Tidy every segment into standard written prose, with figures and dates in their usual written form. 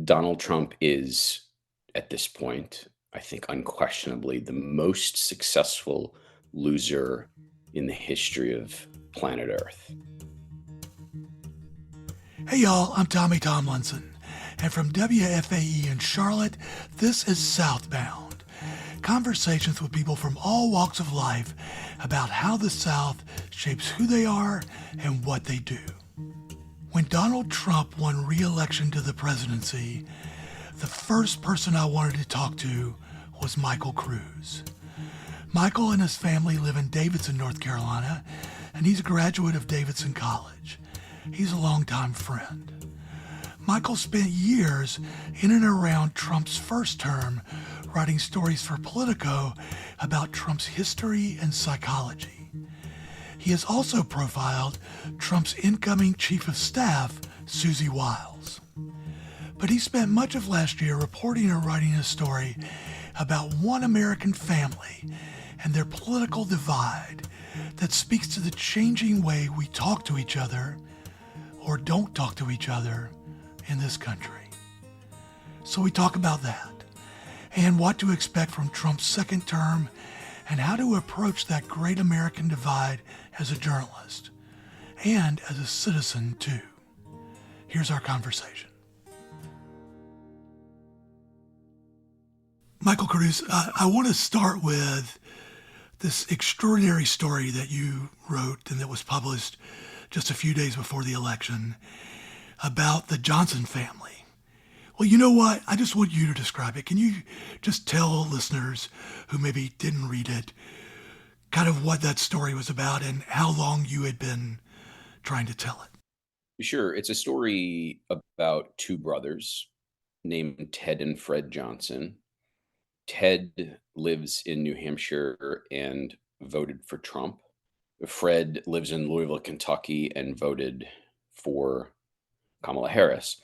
Donald Trump is, at this point, I think unquestionably the most successful loser in the history of planet Earth. Hey y'all, I'm Tommy Tomlinson, and from WFAE in Charlotte, this is SouthBound. Conversations with people from all walks of life about how the South shapes who they are and what they do. When Donald Trump won re-election to the presidency, the first person I wanted to talk to was Michael Kruse. Michael and his family live in Davidson, North Carolina, and he's a graduate of Davidson College. He's a longtime friend. Michael spent years in and around Trump's first term writing stories for Politico about Trump's history and psychology. He has also profiled Trump's incoming chief of staff, Susie Wiles. But he spent much of last year reporting and writing a story about one American family and their political divide that speaks to the changing way we talk to each other or don't talk to each other in this country. So we talk about that and what to expect from Trump's second term and how to approach that great American divide as a journalist and as a citizen too. Here's our conversation. Michael Kruse, I want to start with this extraordinary story that you wrote and that was published just a few days before the election about the Johnson family. Well, you know what? I just want you to describe it. Can you just tell listeners who maybe didn't read it kind of what that story was about and how long you had been trying to tell it? Sure, it's a story about two brothers named Ted and Fred Johnson. Ted lives in New Hampshire and voted for Trump. Fred lives in Louisville, Kentucky, and voted for Kamala Harris.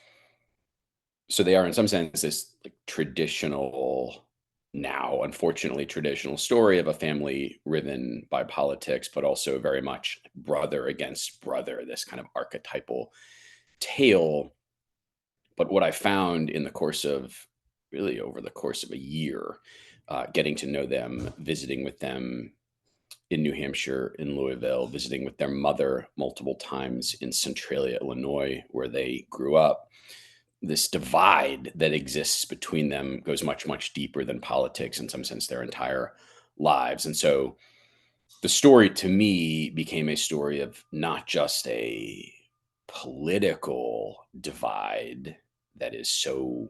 So they are, in some sense, this traditional, now unfortunately traditional story of a family riven by politics, but also very much brother against brother, this kind of archetypal tale. But what I found in the course of really over the course of a year, getting to know them, visiting with them in New Hampshire, in Louisville, visiting with their mother multiple times in Centralia, Illinois, where they grew up. This divide that exists between them goes much, much deeper than politics, in some sense, their entire lives. And so the story to me became a story of not just a political divide that is so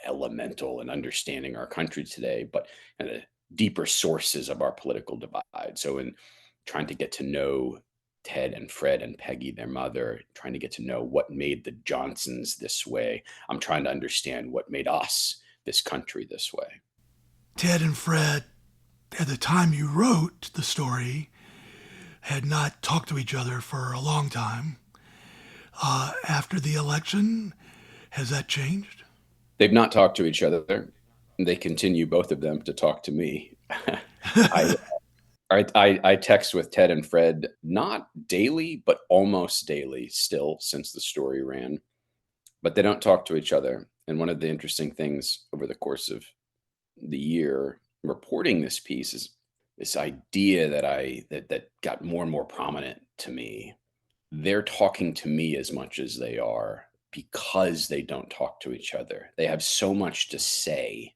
elemental in understanding our country today, but the deeper sources of our political divide. So in trying to get to know Ted and Fred and Peggy, their mother, trying to get to know what made the Johnsons this way, I'm trying to understand what made us, this country, this way. Ted and Fred, at the time you wrote the story, had not talked to each other for a long time. After the election, has that changed? They've not talked to each other. They continue, both of them, to talk to me. I, I text with Ted and Fred not daily, but almost daily still since the story ran. But they don't talk to each other. And one of the interesting things over the course of the year reporting this piece is this idea that got more and more prominent to me. They're talking to me as much as they are because they don't talk to each other. They have so much to say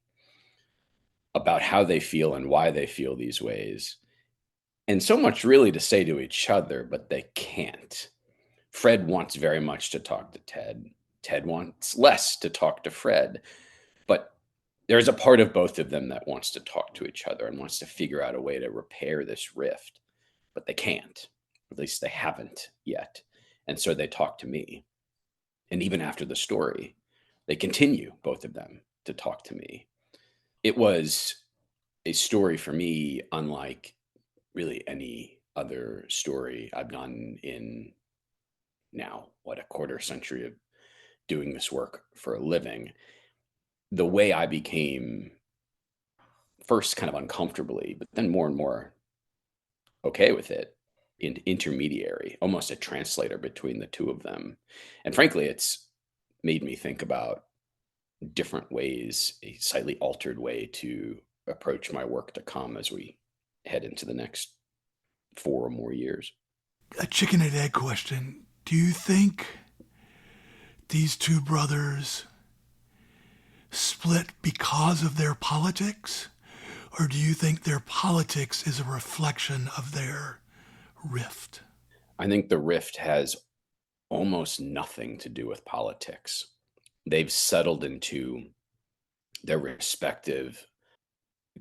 about how they feel and why they feel these ways, and so much really to say to each other, but they can't. Fred wants very much to talk to Ted. Ted wants less to talk to Fred. But there's a part of both of them that wants to talk to each other and wants to figure out a way to repair this rift, but they can't. At least they haven't yet. And so they talk to me. And even after the story, they continue, both of them, to talk to me. It was a story for me unlike really any other story I've done in now, what, a quarter century of doing this work for a living. The way I became first kind of uncomfortably, but then more and more okay with it, in intermediary, almost a translator between the two of them. And frankly, it's made me think about different ways, a slightly altered way to approach my work to come as we head into the next 4 or more years. A chicken and egg question. Do you think these two brothers split because of their politics? Or do you think their politics is a reflection of their rift? I think the rift has almost nothing to do with politics. They've settled into their respective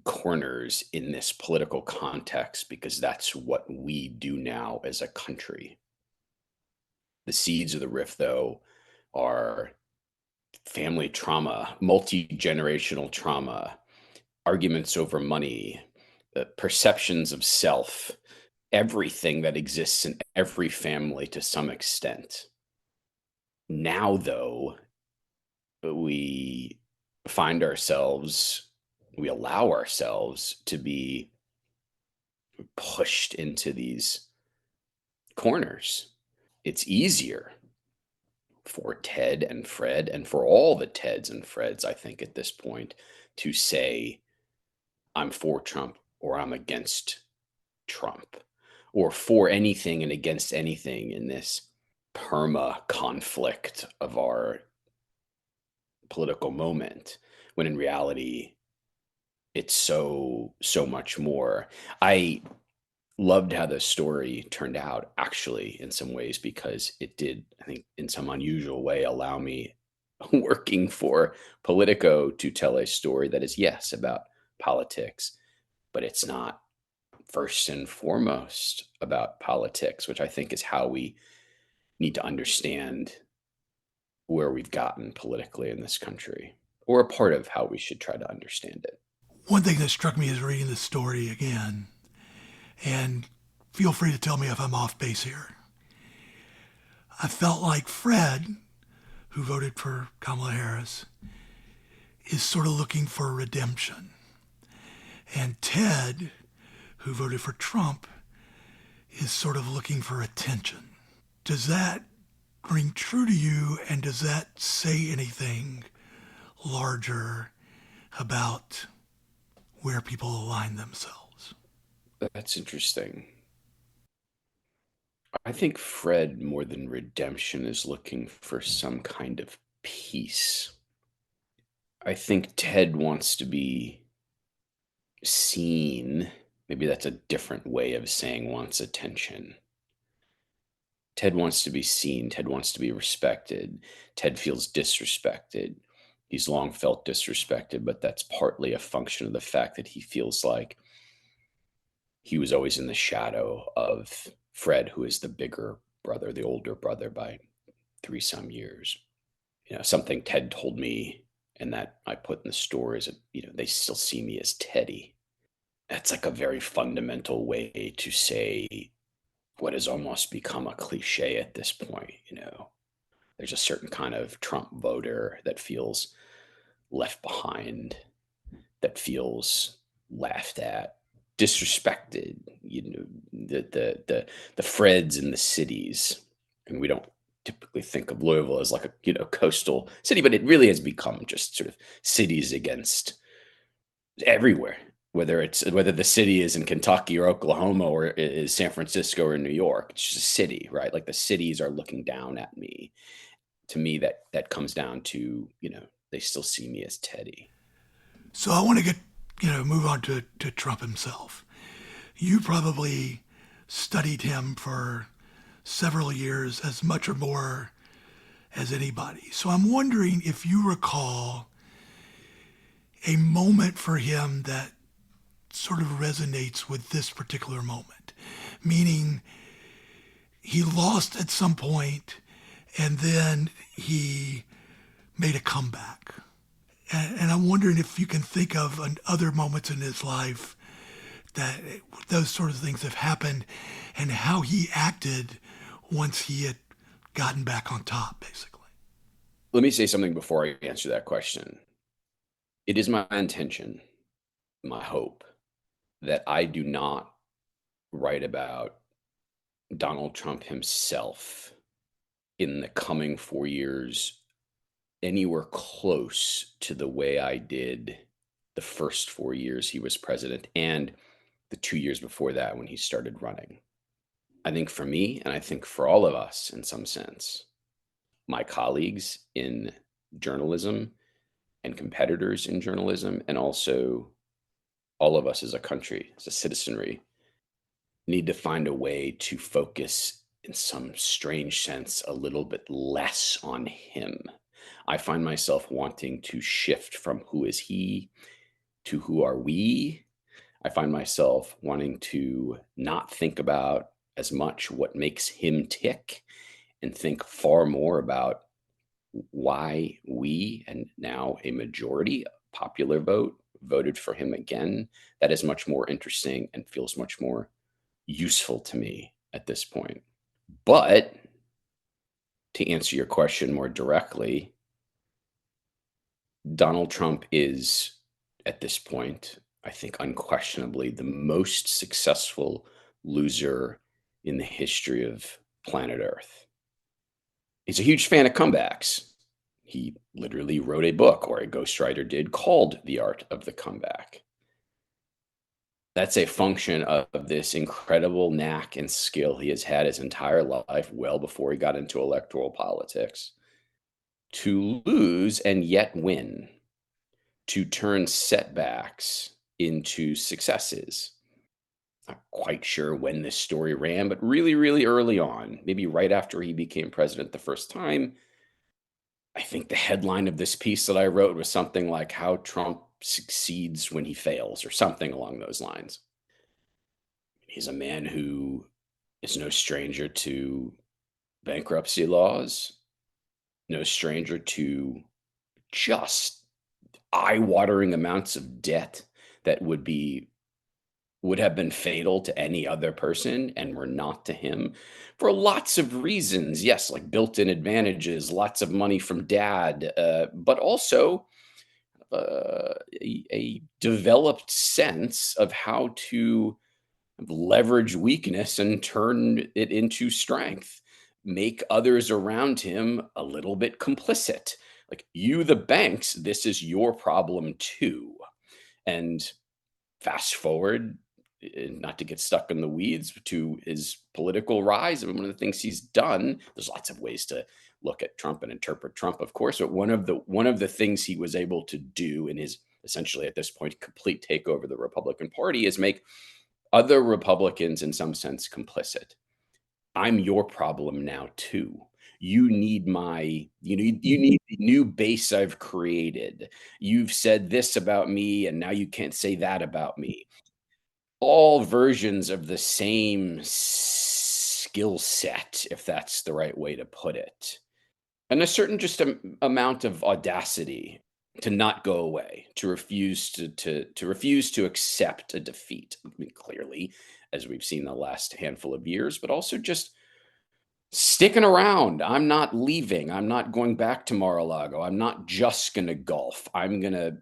corners in this political context because that's what we do now as a country. The seeds of the rift, though, are family trauma, multi generational trauma, arguments over money, perceptions of self, everything that exists in every family to some extent. Now, though, we find ourselves, we allow ourselves to be pushed into these corners. It's easier for Ted and Fred, and for all the Teds and Freds, I think, at this point, to say, I'm for Trump or I'm against Trump, or for anything and against anything in this perma conflict of our political moment, when in reality, it's so much more. I loved how the story turned out, actually, in some ways, because it did, I think, in some unusual way, allow me, working for Politico, to tell a story that is, yes, about politics, but it's not first and foremost about politics, which I think is how we need to understand where we've gotten politically in this country, or a part of how we should try to understand it. One thing that struck me is reading the story again, and feel free to tell me if I'm off base here. I felt like Fred, who voted for Kamala Harris, is sort of looking for redemption. And Ted, who voted for Trump, is sort of looking for attention. Does that ring true to you, and does that say anything larger about where people align themselves? That's interesting. I think Fred, more than redemption, is looking for some kind of peace. I think Ted wants to be seen. Maybe that's a different way of saying wants attention. Ted wants to be seen. Ted wants to be respected. Ted feels disrespected. He's long felt disrespected, but that's partly a function of the fact that he feels like he was always in the shadow of Fred, who is the bigger brother, the older brother by 3 some years. Something Ted told me and that I put in the story is that, they still see me as Teddy. That's like a very fundamental way to say what has almost become a cliche at this point. There's a certain kind of Trump voter that feels left behind, that feels laughed at, disrespected. The Freds in the cities, and we don't typically think of Louisville as like a coastal city, but it really has become just sort of cities against everywhere. Whether the city is in Kentucky or Oklahoma or is San Francisco or New York, it's just a city, right? Like the cities are looking down at me. To me, that comes down to they still see me as Teddy. So I want to move on to Trump himself. You probably studied him for several years, as much or more as anybody. So I'm wondering if you recall a moment for him that sort of resonates with this particular moment, meaning he lost at some point and then he made a comeback. And I'm wondering if you can think of other moments in his life that those sort of things have happened and how he acted once he had gotten back on top, basically. Let me say something before I answer that question. It is my intention, my hope, that I do not write about Donald Trump himself in the coming 4 years anywhere close to the way I did the first 4 years he was president and the 2 years before that when he started running. I think for me, and I think for all of us in some sense, my colleagues in journalism and competitors in journalism, and also all of us as a country, as a citizenry, need to find a way to focus in some strange sense a little bit less on him. I find myself wanting to shift from who is he to who are we. I find myself wanting to not think about as much what makes him tick and think far more about why we, and now a majority popular vote, voted for him again. That is much more interesting and feels much more useful to me at this point. But to answer your question more directly, Donald Trump is, at this point, I think unquestionably the most successful loser in the history of planet Earth. He's a huge fan of comebacks. He literally wrote a book, or a ghostwriter did, called The Art of the Comeback. That's a function of this incredible knack and skill he has had his entire life, well before he got into electoral politics, to lose and yet win, to turn setbacks into successes. Not quite sure when this story ran, but really, really early on, maybe right after he became president the first time. I think the headline of this piece that I wrote was something like "How Trump Succeeds When He Fails," or something along those lines. He's a man who is no stranger to bankruptcy laws, no stranger to just eye-watering amounts of debt that would have been fatal to any other person and were not to him for lots of reasons. Yes, like built-in advantages, lots of money from dad, but also a developed sense of how to leverage weakness and turn it into strength, make others around him a little bit complicit. Like, you, the banks, this is your problem too. And fast forward, not to get stuck in the weeds, to his political rise. I mean, one of the things he's done, there's lots of ways to look at Trump and interpret Trump, of course, but one of the things he was able to do in his, essentially at this point, complete takeover of the Republican Party is make other Republicans in some sense complicit. I'm your problem now too. You need the new base I've created. You've said this about me, and now you can't say that about me. All versions of the same skill set, if that's the right way to put it. And a certain just amount of audacity to not go away, to refuse to refuse to accept a defeat. I mean, clearly, as we've seen the last handful of years, but also just sticking around. I'm not leaving. I'm not going back to Mar-a-Lago. I'm not just going to golf. I'm going to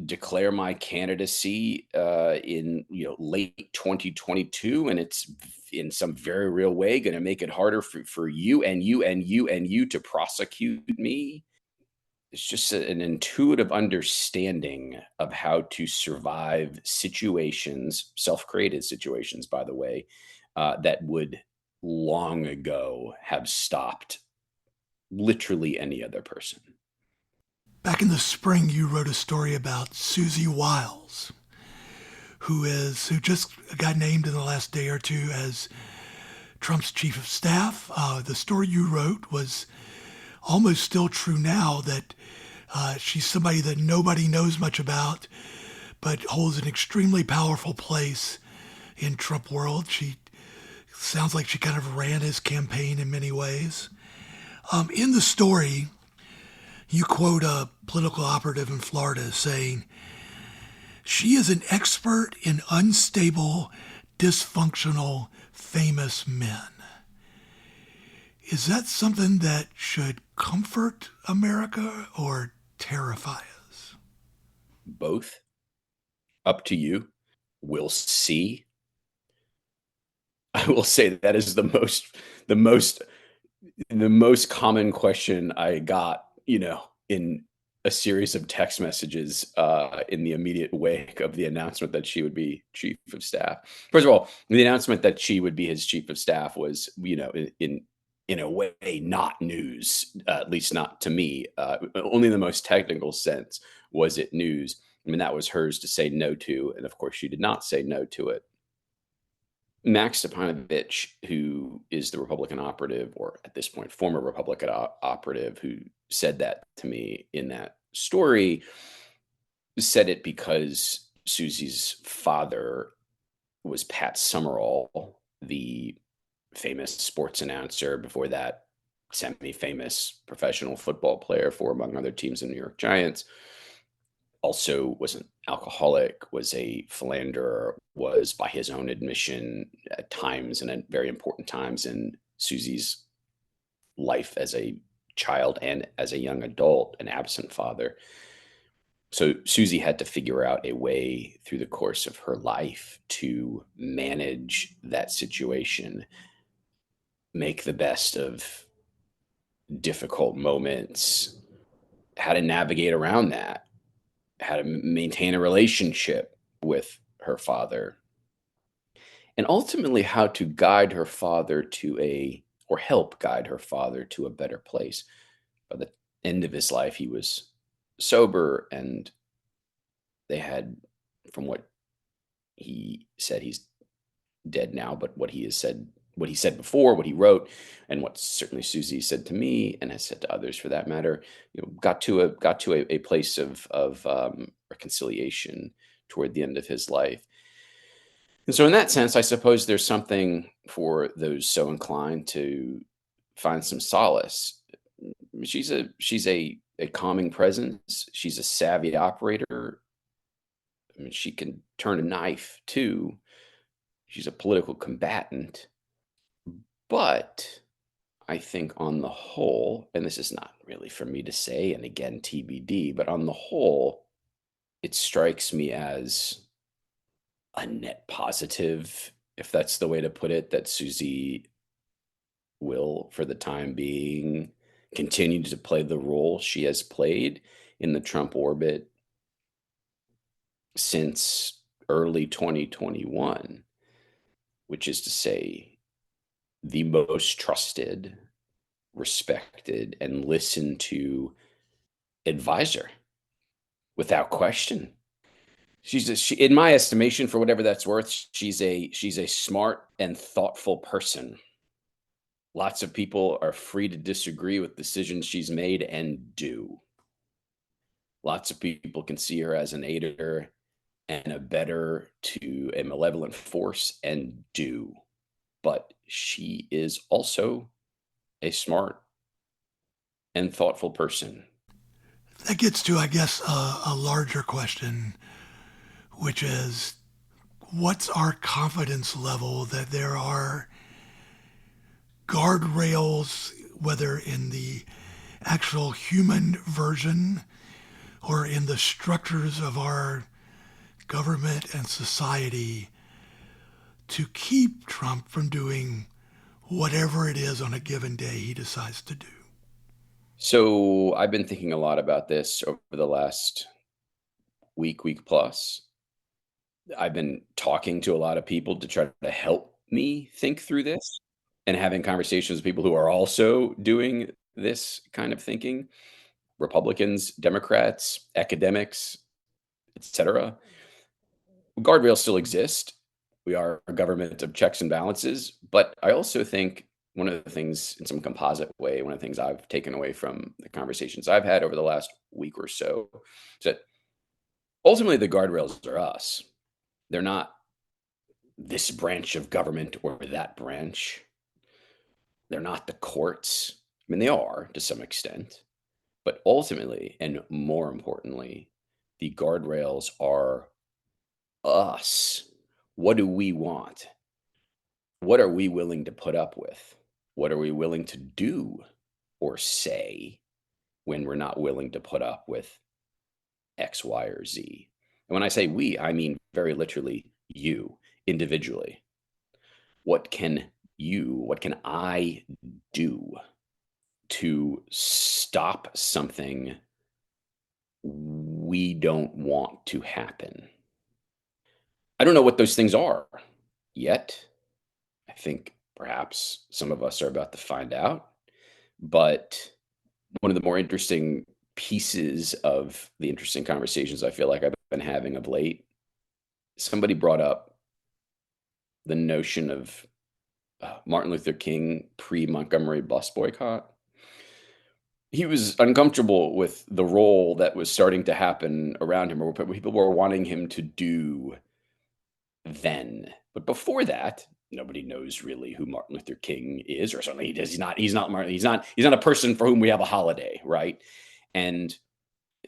declare my candidacy in late 2022, and it's in some very real way going to make it harder for you and you and you and you to prosecute me. It's just an intuitive understanding of how to survive situations, self-created situations, by the way, that would long ago have stopped literally any other person. Back in the spring, you wrote a story about Susie Wiles, who just got named in the last day or two as Trump's chief of staff. The story you wrote was almost still true now, that she's somebody that nobody knows much about, but holds an extremely powerful place in Trump world. She sounds like she kind of ran his campaign in many ways. In the story, you quote a political operative in Florida saying, "She is an expert in unstable, dysfunctional, famous men." Is that something that should comfort America or terrify us? Both. Up to you. We'll see. I will say that is the most common question I got in a series of text messages in the immediate wake of the announcement that she would be chief of staff. First of all, the announcement that she would be his chief of staff was, in a way, not news, at least not to me. Only in the most technical sense was it news. I mean, that was hers to say no to, and of course, she did not say no to it. Max Stepanovich, who is the Republican operative, or at this point, former Republican operative, who said that to me in that story, said it because Susie's father was Pat Summerall, the famous sports announcer, before that, semi famous professional football player for, among other teams, the New York Giants. Also was an alcoholic, was a philanderer, was, by his own admission, at times and at very important times in Susie's life as a child and as a young adult, an absent father. So Susie had to figure out a way through the course of her life to manage that situation, make the best of difficult moments, how to navigate around that, how to maintain a relationship with her father, and ultimately how to guide her father or help guide her father to a better place. By the end of his life, he was sober, and they had, from what he said, he's dead now, but what he said before, what he wrote, and what certainly Susie said to me and has said to others for that matter, got to a place of reconciliation toward the end of his life. And so in that sense, I suppose there's something for those so inclined to find some solace. She's a calming presence. She's a savvy operator. I mean, she can turn a knife too. She's a political combatant. But I think on the whole, and this is not really for me to say, and again, TBD, but on the whole, it strikes me as a net positive, if that's the way to put it, that Susie will, for the time being, continue to play the role she has played in the Trump orbit since early 2021, which is to say, the most trusted, respected, and listened to advisor without question. In my estimation, for whatever that's worth, she's a smart and thoughtful person. Lots of people are free to disagree with decisions she's made and do. Lots of people can see her as an aider and abettor to a malevolent force and do. But she is also a smart and thoughtful person. That gets to, I guess, a larger question, which is what's our confidence level that there are guardrails, whether in the actual human version or in the structures of our government and society, to keep Trump from doing whatever it is on a given day he decides to do? So I've been thinking a lot about this over the last week plus. I've been talking to a lot of people to try to help me think through this, and having conversations with people who are also doing this kind of thinking, Republicans, Democrats, academics, etc. Guardrails still exist. We are a government of checks and balances, but I also think one of the things, in some composite way, one of the things I've taken away from the conversations I've had over the last week or so is that ultimately the guardrails are us. They're not this branch of government or that branch. They're not the courts. I mean, they are to some extent, but ultimately, and more importantly, the guardrails are us. What do we want? What are we willing to put up with? What are we willing to do or say when we're not willing to put up with X, Y, or Z? And when I say we, I mean very literally you individually. What can I do to stop something we don't want to happen. I don't know what those things are yet. I think perhaps some of us are about to find out. But one of the more interesting pieces of the interesting conversations I feel like I've been having of late, somebody brought up the notion of Martin Luther King pre-Montgomery bus boycott. He was uncomfortable with the role that was starting to happen around him, or what people were wanting him to do then. But before that, nobody knows really who Martin Luther King is, or certainly he does. He's not Martin. He's not a person for whom we have a holiday, right? And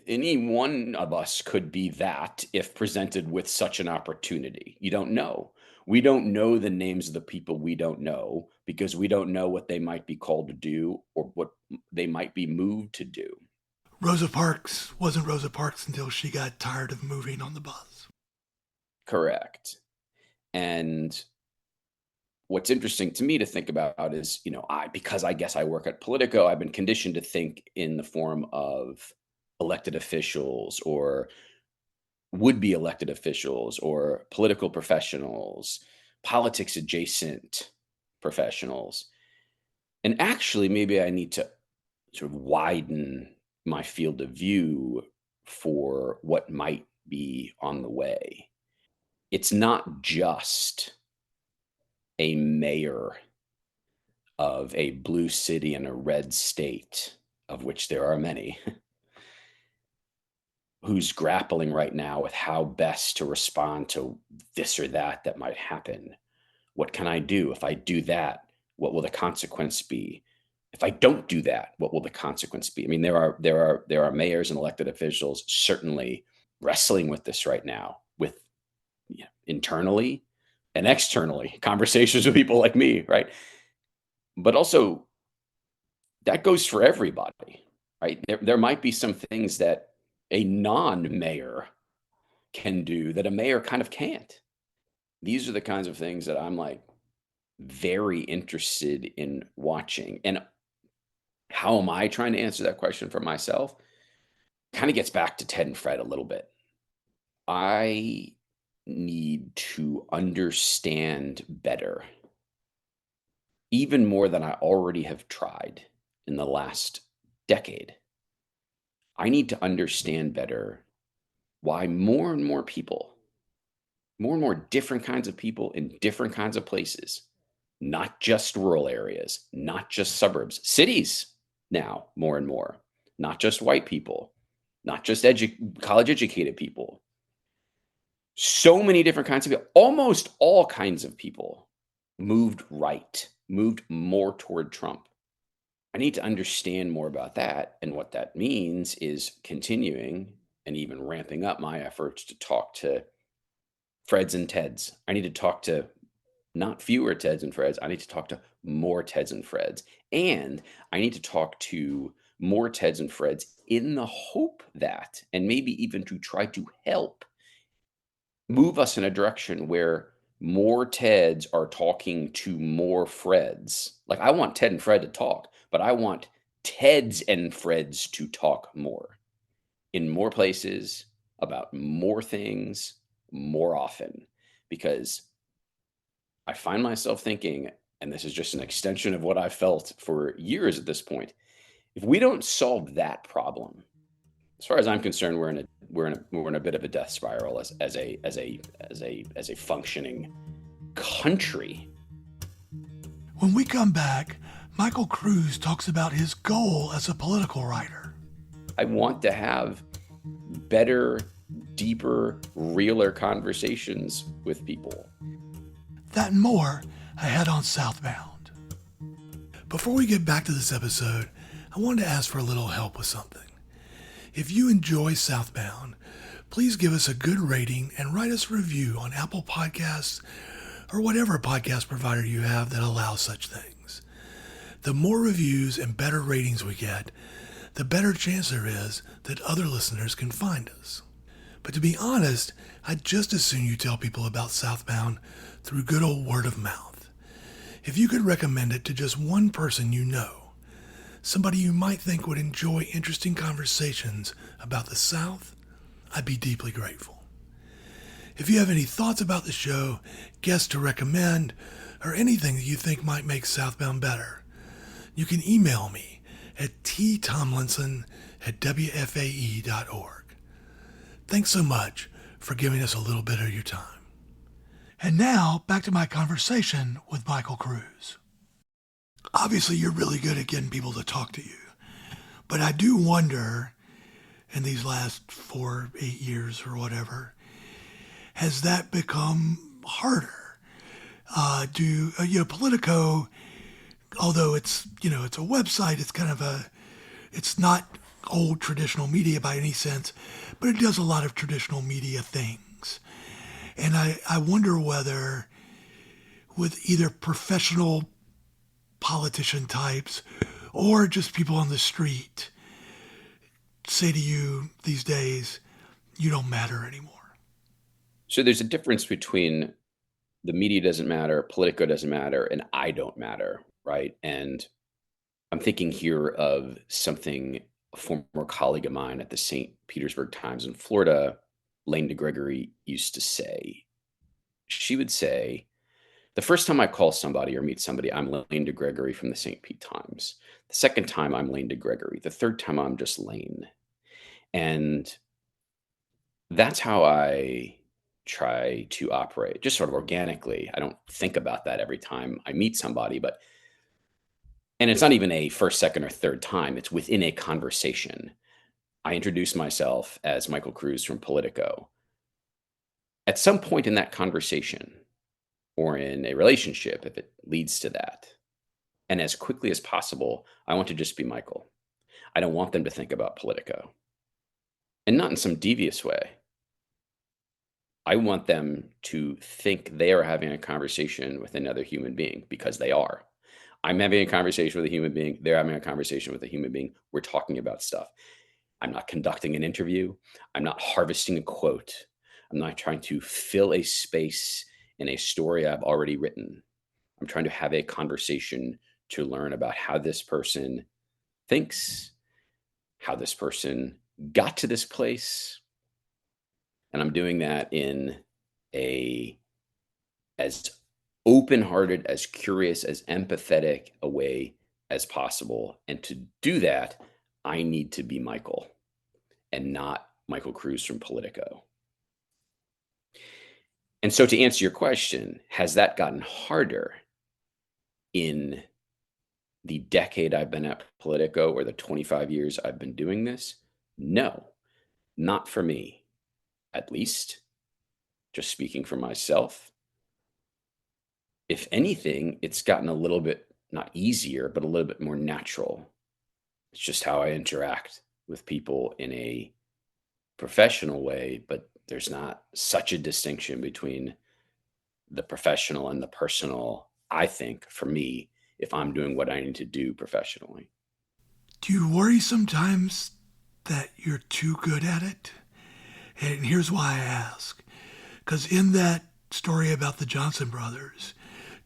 any one of us could be that if presented with such an opportunity. You don't know. We don't know the names of the people we don't know because we don't know what they might be called to do or what they might be moved to do. Rosa Parks wasn't Rosa Parks until she got tired of moving on the bus. Correct. And what's interesting to me to think about is, because I guess I work at Politico, I've been conditioned to think in the form of elected officials or would-be elected officials or political professionals, politics adjacent professionals. And actually, maybe I need to sort of widen my field of view for what might be on the way. It's not just a mayor of a blue city in a red state, of which there are many, who's grappling right now with how best to respond to this or that might happen. What can I do? If I do that, what will the consequence be? If I don't do that, what will the consequence be? I mean, there are mayors and elected officials certainly wrestling with this right now, with internally and externally, conversations with people like me, right? But also, that goes for everybody, right? There might be some things that a non-mayor can do that a mayor kind of can't. These are the kinds of things that I'm like very interested in watching. And how am I trying to answer that question for myself? Kind of gets back to Ted and Fred a little bit. I need to understand better, even more than I already have tried in the last decade. I need to understand better why more and more people, more and more different kinds of people in different kinds of places, not just rural areas, not just suburbs, cities now, more and more, not just white people, not just college educated people. So many different kinds of people, almost all kinds of people moved right, moved more toward Trump. I need to understand more about that. And what that means is continuing and even ramping up my efforts to talk to Freds and Teds. I need to talk to not fewer Teds and Freds. I need to talk to more Teds and Freds. And I need to talk to more Teds and Freds in the hope that, and maybe even to try to help move us in a direction where more Teds are talking to more Freds. Like, I want Ted and Fred to talk, but I want Teds and Freds to talk more in more places about more things more often, because I find myself thinking, and this is just an extension of what I've felt for years at this point, if we don't solve that problem, as far as I'm concerned, we're in a bit of a death spiral as a functioning country. When we come back, Michael Kruse talks about his goal as a political writer. I want to have better, deeper, realer conversations with people. That and more ahead on Southbound. Before we get back to this episode, I wanted to ask for a little help with something. If you enjoy Southbound, please give us a good rating and write us a review on Apple Podcasts or whatever podcast provider you have that allows such things. The more reviews and better ratings we get, the better chance there is that other listeners can find us. But to be honest, I'd just as soon you tell people about Southbound through good old word of mouth. If you could recommend it to just one person you know, somebody you might think would enjoy interesting conversations about the South, I'd be deeply grateful. If you have any thoughts about the show, guests to recommend, or anything that you think might make Southbound better, you can email me at ttomlinson@wfae.org. Thanks so much for giving us a little bit of your time. And now, back to my conversation with Michael Kruse. Obviously, you're really good at getting people to talk to you, but I do wonder, in these last 8 years or whatever, has that become harder? Politico, although it's it's a website, it's not old traditional media by any sense, but it does a lot of traditional media things. And I wonder whether with either professional politician types or just people on the street say to you these days, you don't matter anymore. So there's a difference between the media doesn't matter, Politico doesn't matter, and I don't matter, right? And I'm thinking here of something a former colleague of mine at the St. Petersburg Times in Florida, Lane DeGregory, used to say. She would say, the first time I call somebody or meet somebody, I'm Lane DeGregory from the St. Pete Times. The second time, I'm Lane DeGregory. The third time, I'm just Lane. And that's how I try to operate, just sort of organically. I don't think about that every time I meet somebody, and it's not even a first, second, or third time. It's within a conversation. I introduce myself as Michael Kruse from Politico. At some point in that conversation or in a relationship, if it leads to that, and as quickly as possible, I want to just be Michael. I don't want them to think about Politico, and not in some devious way. I want them to think they are having a conversation with another human being, because they are. I'm having a conversation with a human being. They're having a conversation with a human being. We're talking about stuff. I'm not conducting an interview. I'm not harvesting a quote. I'm not trying to fill a space in a story I've already written. I'm trying to have a conversation to learn about how this person thinks, how this person got to this place. And I'm doing that in as open-hearted, as curious, as empathetic a way as possible. And to do that, I need to be Michael and not Michael Kruse from Politico. And so, to answer your question, has that gotten harder in the decade I've been at Politico or the 25 years I've been doing this? No, not for me, at least. Just speaking for myself. If anything, it's gotten a little bit, not easier, but a little bit more natural. It's just how I interact with people in a professional way, but there's not such a distinction between the professional and the personal, I think, for me, if I'm doing what I need to do professionally. Do you worry sometimes that you're too good at it? And here's why I ask. Because in that story about the Johnson brothers,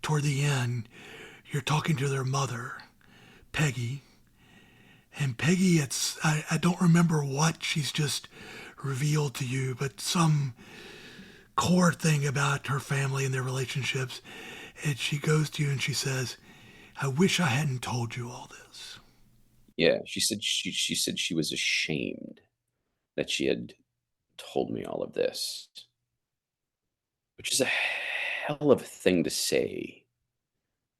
toward the end, you're talking to their mother, Peggy. And Peggy, I don't remember what she's just revealed to you, but some core thing about her family and their relationships. And she goes to you and she says, I wish I hadn't told you all this. Yeah, she said she was ashamed that she had told me all of this, which is a hell of a thing to say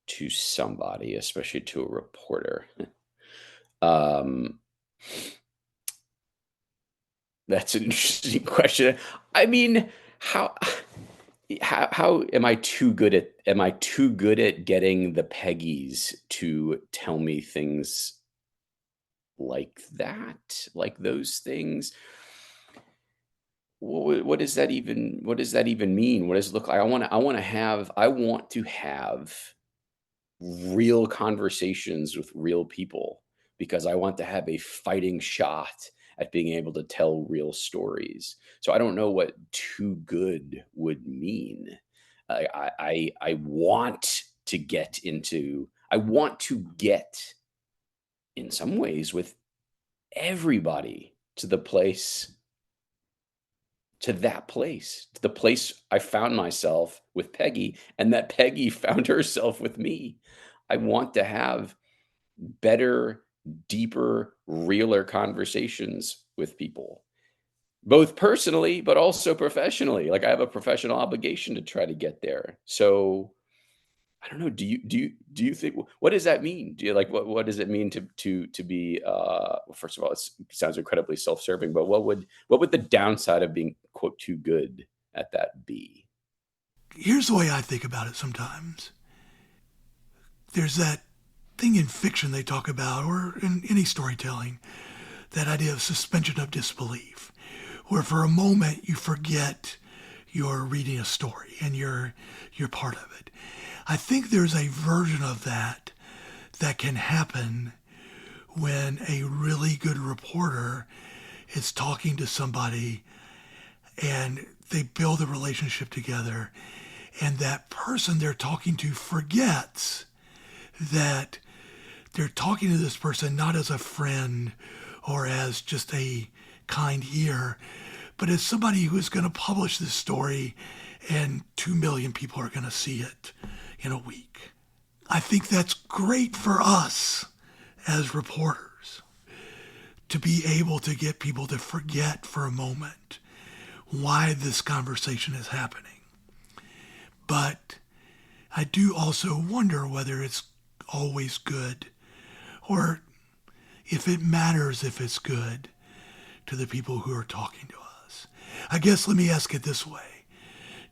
to somebody, especially to a reporter. um, that's an interesting question. I mean, how how am I too good at getting the Peggies to tell me things like that, like those things? What does that even mean? What does it look like? I want to have real conversations with real people, because I want to have a fighting shot at being able to tell real stories. So I don't know what too good would mean. I want to get into, I want to get in some ways with everybody to the place, to that place, to the place I found myself with Peggy, and that Peggy found herself with me. I want to have better, deeper, realer conversations with people, both personally, but also professionally. Like I have a professional obligation to try to get there. So I don't know. Do you think what does that mean? Do you like what does it mean to be well, first of all, it sounds incredibly self-serving, but what would the downside of being quote too good at that be? Here's the way I think about it sometimes. There's that thing in fiction they talk about, or in any storytelling, that idea of suspension of disbelief, where for a moment you forget you're reading a story and you're part of it. I think there's a version of that that can happen when a really good reporter is talking to somebody and they build a relationship together, and that person they're talking to forgets that they're talking to this person not as a friend or as just a kind ear, but as somebody who is going to publish this story and 2 million people are going to see it in a week. I think that's great for us as reporters to be able to get people to forget for a moment why this conversation is happening. But I do also wonder whether it's always good, or if it matters if it's good to the people who are talking to us. I guess let me ask it this way.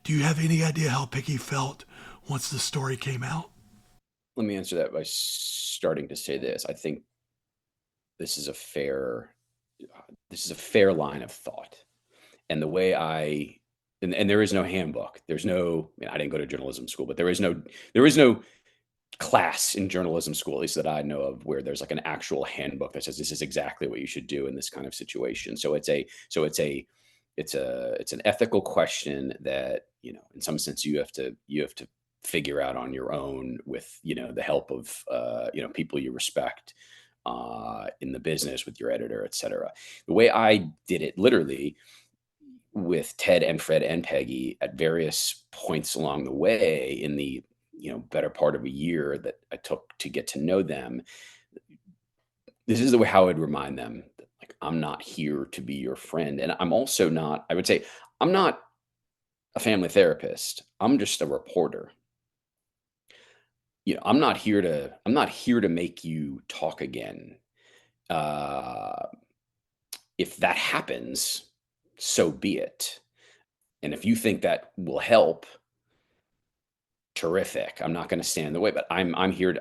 Do you have any idea how Picky felt once the story came out? Let me answer that by starting to say this. I think this is a fair this is a fair line of thought. And the way and there is no handbook. There's no, I mean, I didn't go to journalism school, but there is no class in journalism school, at least that I know of, where there's like an actual handbook that says this is exactly what you should do in this kind of situation. So it's an ethical question that, in some sense you have to figure out on your own with, the help of, people you respect in the business, with your editor, et cetera. The way I did it literally with Ted and Fred and Peggy at various points along the way in the better part of a year that I took to get to know them. This is the way how I'd remind them that, like, I'm not here to be your friend, and I'm also not. I would say I'm not a family therapist. I'm just a reporter. I'm not here to make you talk again. Uh, if that happens, so be it. And if you think that will help, terrific. I'm not gonna stand in the way, but I'm here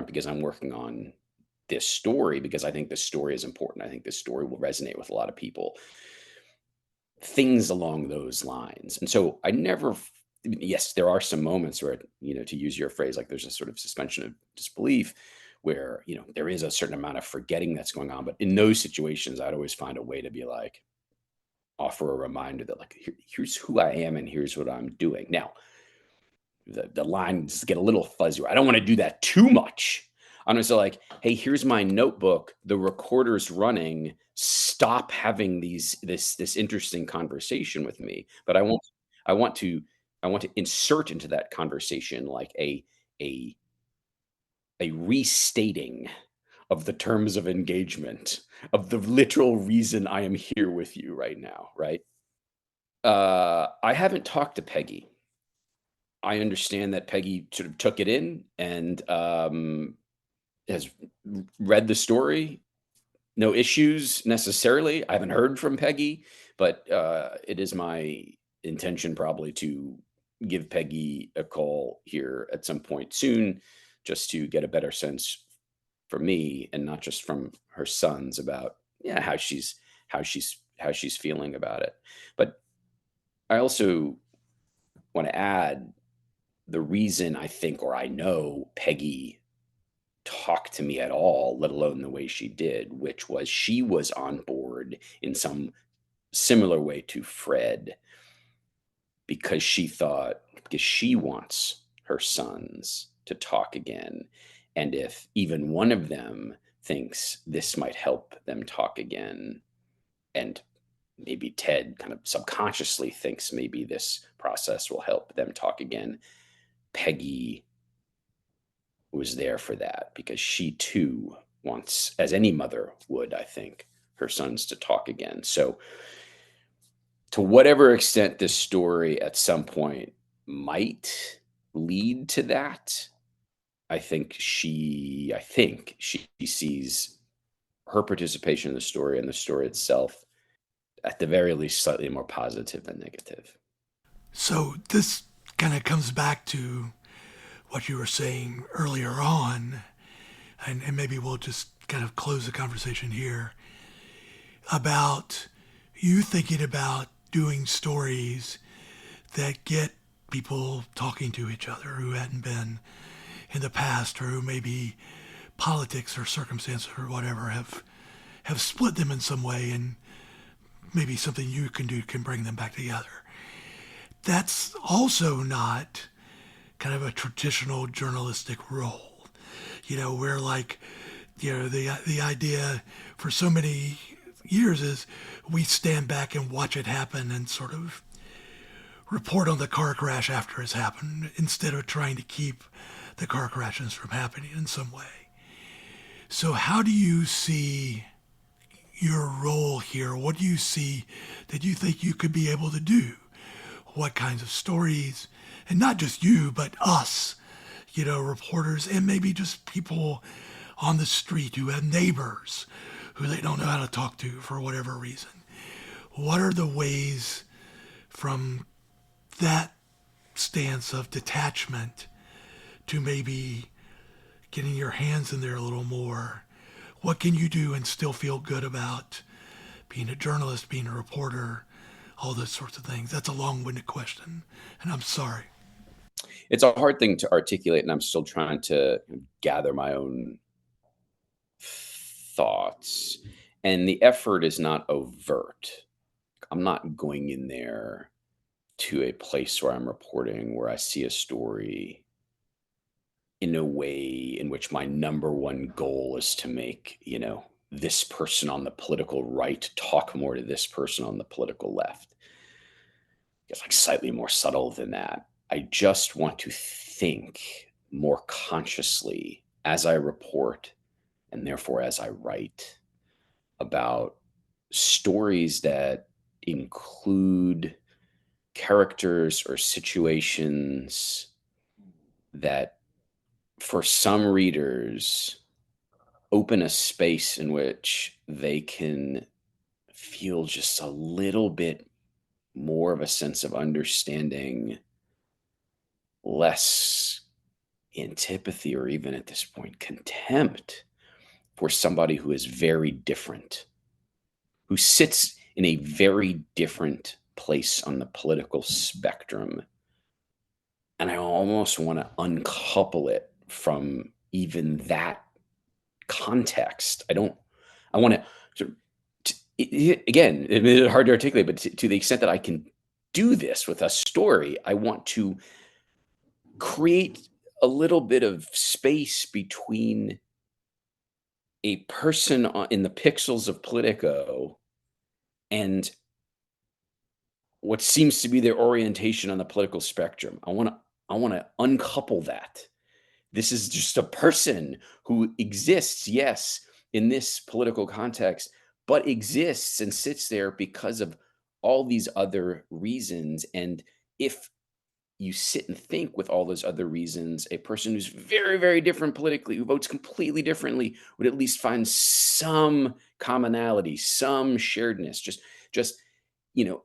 because I'm working on this story because I think this story is important. I think this story will resonate with a lot of people. Things along those lines. And so I never yes, there are some moments where, to use your phrase, like there's a sort of suspension of disbelief where, there is a certain amount of forgetting that's going on. But in those situations, I'd always find a way to be like, offer a reminder that, like, here's who I am and here's what I'm doing. Now, the lines get a little fuzzier. I don't want to do that too much. I'm just like, hey, here's my notebook. The recorder's running. Stop having this interesting conversation with me. But I want to I want to insert into that conversation like a a restating of the terms of engagement, of the literal reason I am here with you right now, right? I haven't talked to Peggy. I understand that Peggy sort of took it in and, has read the story. No issues necessarily. I haven't heard from Peggy, but, it is my intention probably to give Peggy a call here at some point soon, just to get a better sense from me and not just from her sons about, yeah, how she's feeling about it. But I also wanna add the reason I think, or I know Peggy talked to me at all, let alone the way she did, which was she was on board in some similar way to Fred because she wants her sons to talk again. And if even one of them thinks this might help them talk again. And maybe Ted kind of subconsciously thinks maybe this process will help them talk again. Peggy was there for that because she too wants, as any mother would, I think, her sons to talk again. So, to whatever extent this story at some point might lead to that, I think she sees her participation in the story and the story itself, at the very least, slightly more positive than negative. So this kind of comes back to what you were saying earlier on, and maybe we'll just kind of close the conversation here about you thinking about doing stories that get people talking to each other who hadn't been in the past, or who maybe politics or circumstances or whatever have split them in some way, and maybe something you can do can bring them back together. That's also not kind of a traditional journalistic role. Where like, the idea for so many years is we stand back and watch it happen and sort of report on the car crash after it's happened instead of trying to keep the car crashes from happening in some way. So how do you see your role here? What do you see that you think you could be able to do? What kinds of stories, and not just you, but us, reporters, and maybe just people on the street who have neighbors who they don't know how to talk to for whatever reason. What are the ways from that stance of detachment to maybe getting your hands in there a little more? What can you do and still feel good about being a journalist, being a reporter, all those sorts of things? That's a long-winded question, and I'm sorry. It's a hard thing to articulate, and I'm still trying to gather my own thoughts. And the effort is not overt. I'm not going in there to a place where I'm reporting where I see a story in a way in which my number one goal is to make, this person on the political right talk more to this person on the political left. It's like slightly more subtle than that. I just want to think more consciously as I report, and therefore as I write, about stories that include characters or situations that, for some readers, open a space in which they can feel just a little bit more of a sense of understanding, less antipathy, or even at this point, contempt for somebody who is very different, who sits in a very different place on the political spectrum. And I almost want to uncouple it from even that context. I want to, again, it's hard to articulate, but to the extent that I can do this with a story, I want to create a little bit of space between a person in the pixels of Politico and what seems to be their orientation on the political spectrum. I want to uncouple that. This is just a person who exists, yes, in this political context, but exists and sits there because of all these other reasons. And if you sit and think with all those other reasons, a person who's very, very different politically, who votes completely differently, would at least find some commonality, some sharedness. Just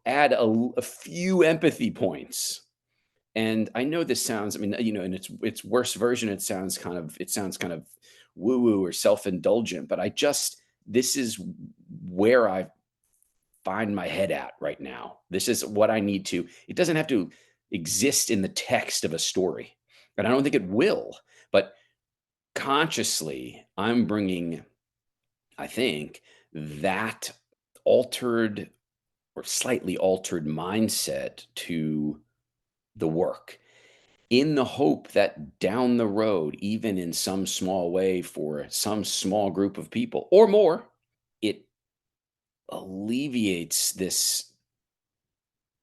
add a few empathy points. And I know this sounds, I mean, in its worst version, it sounds kind of woo woo or self indulgent. But this is where I find my head at right now. This is what I need to. It doesn't have to exist in the text of a story, and I don't think it will. But consciously, I'm bringing, I think, that altered or slightly altered mindset to the work. in the hope that down the road, even in some small way for some small group of people or more, it alleviates this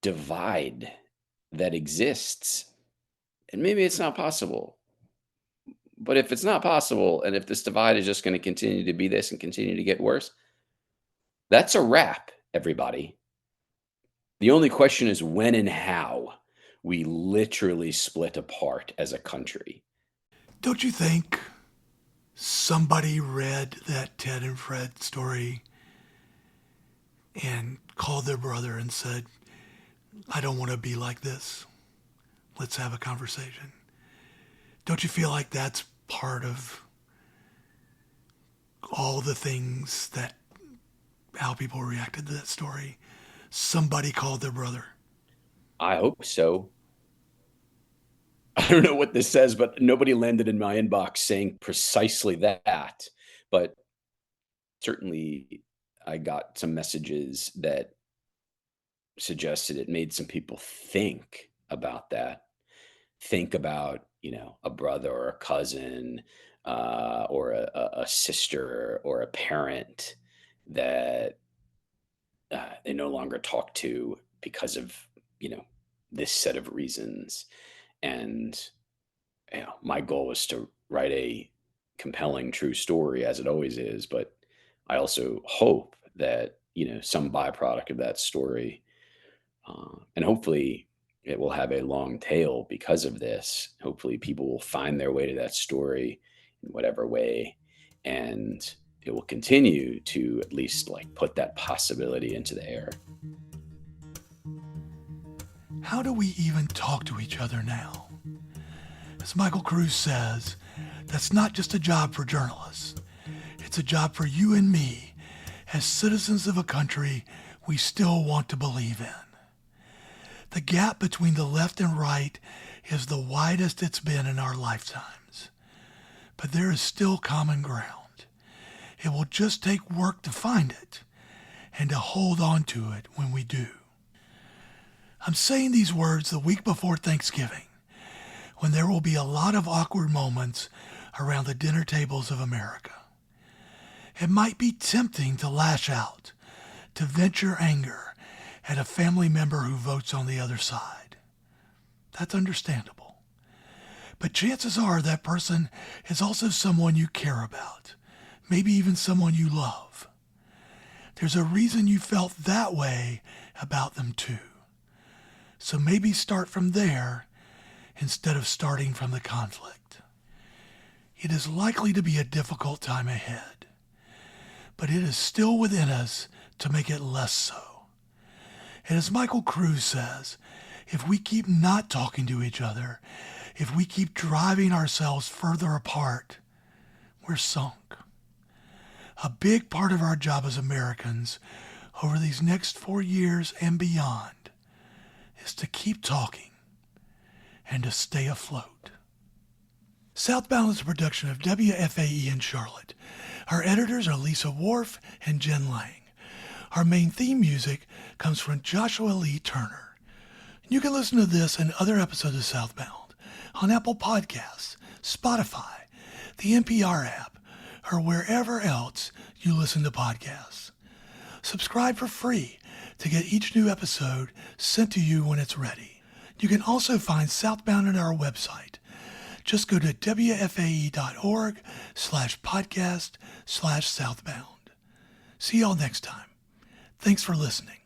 divide that exists. And maybe it's not possible. But if it's not possible, and if this divide is just going to continue to be this and continue to get worse, that's a wrap, everybody. The only question is when and how we literally split apart as a country. Don't you think somebody read that Ted and Fred story and called their brother and said, I don't want to be like this. Let's have a conversation. Don't you feel like that's part of all the things that how people reacted to that story? Somebody called their brother. I hope so. I don't know what this says, but nobody landed in my inbox saying precisely that. But certainly I got some messages that suggested it made some people think about that. Think about, a brother or a cousin, or a sister or a parent that they no longer talk to because of, this set of reasons. And my goal was to write a compelling, true story, as it always is. But I also hope that, some byproduct of that story, and hopefully it will have a long tail because of this. Hopefully people will find their way to that story in whatever way. And it will continue to at least put that possibility into the air. How do we even talk to each other now? As Michael Kruse says, that's not just a job for journalists. It's a job for you and me as citizens of a country we still want to believe in. The gap between the left and right is the widest it's been in our lifetimes. But there is still common ground. It will just take work to find it and to hold on to it when we do. I'm saying these words the week before Thanksgiving, when there will be a lot of awkward moments around the dinner tables of America. It might be tempting to lash out, to vent your anger at a family member who votes on the other side. That's understandable. But chances are that person is also someone you care about, maybe even someone you love. There's a reason you felt that way about them too. So maybe start from there instead of starting from the conflict. It is likely to be a difficult time ahead, but it is still within us to make it less so. And as Michael Kruse says, if we keep not talking to each other, if we keep driving ourselves further apart, we're sunk. A big part of our job as Americans over these next 4 years and beyond is to keep talking and to stay afloat. Southbound is a production of WFAE in Charlotte. Our editors are Lisa Worf and Jen Lang. Our main theme music comes from Joshua Lee Turner. You can listen to this and other episodes of Southbound on Apple Podcasts, Spotify, the NPR app, or wherever else you listen to podcasts. Subscribe for free to get each new episode sent to you when it's ready. You can also find Southbound on our website. Just go to wfae.org/podcast/Southbound. See y'all next time. Thanks for listening.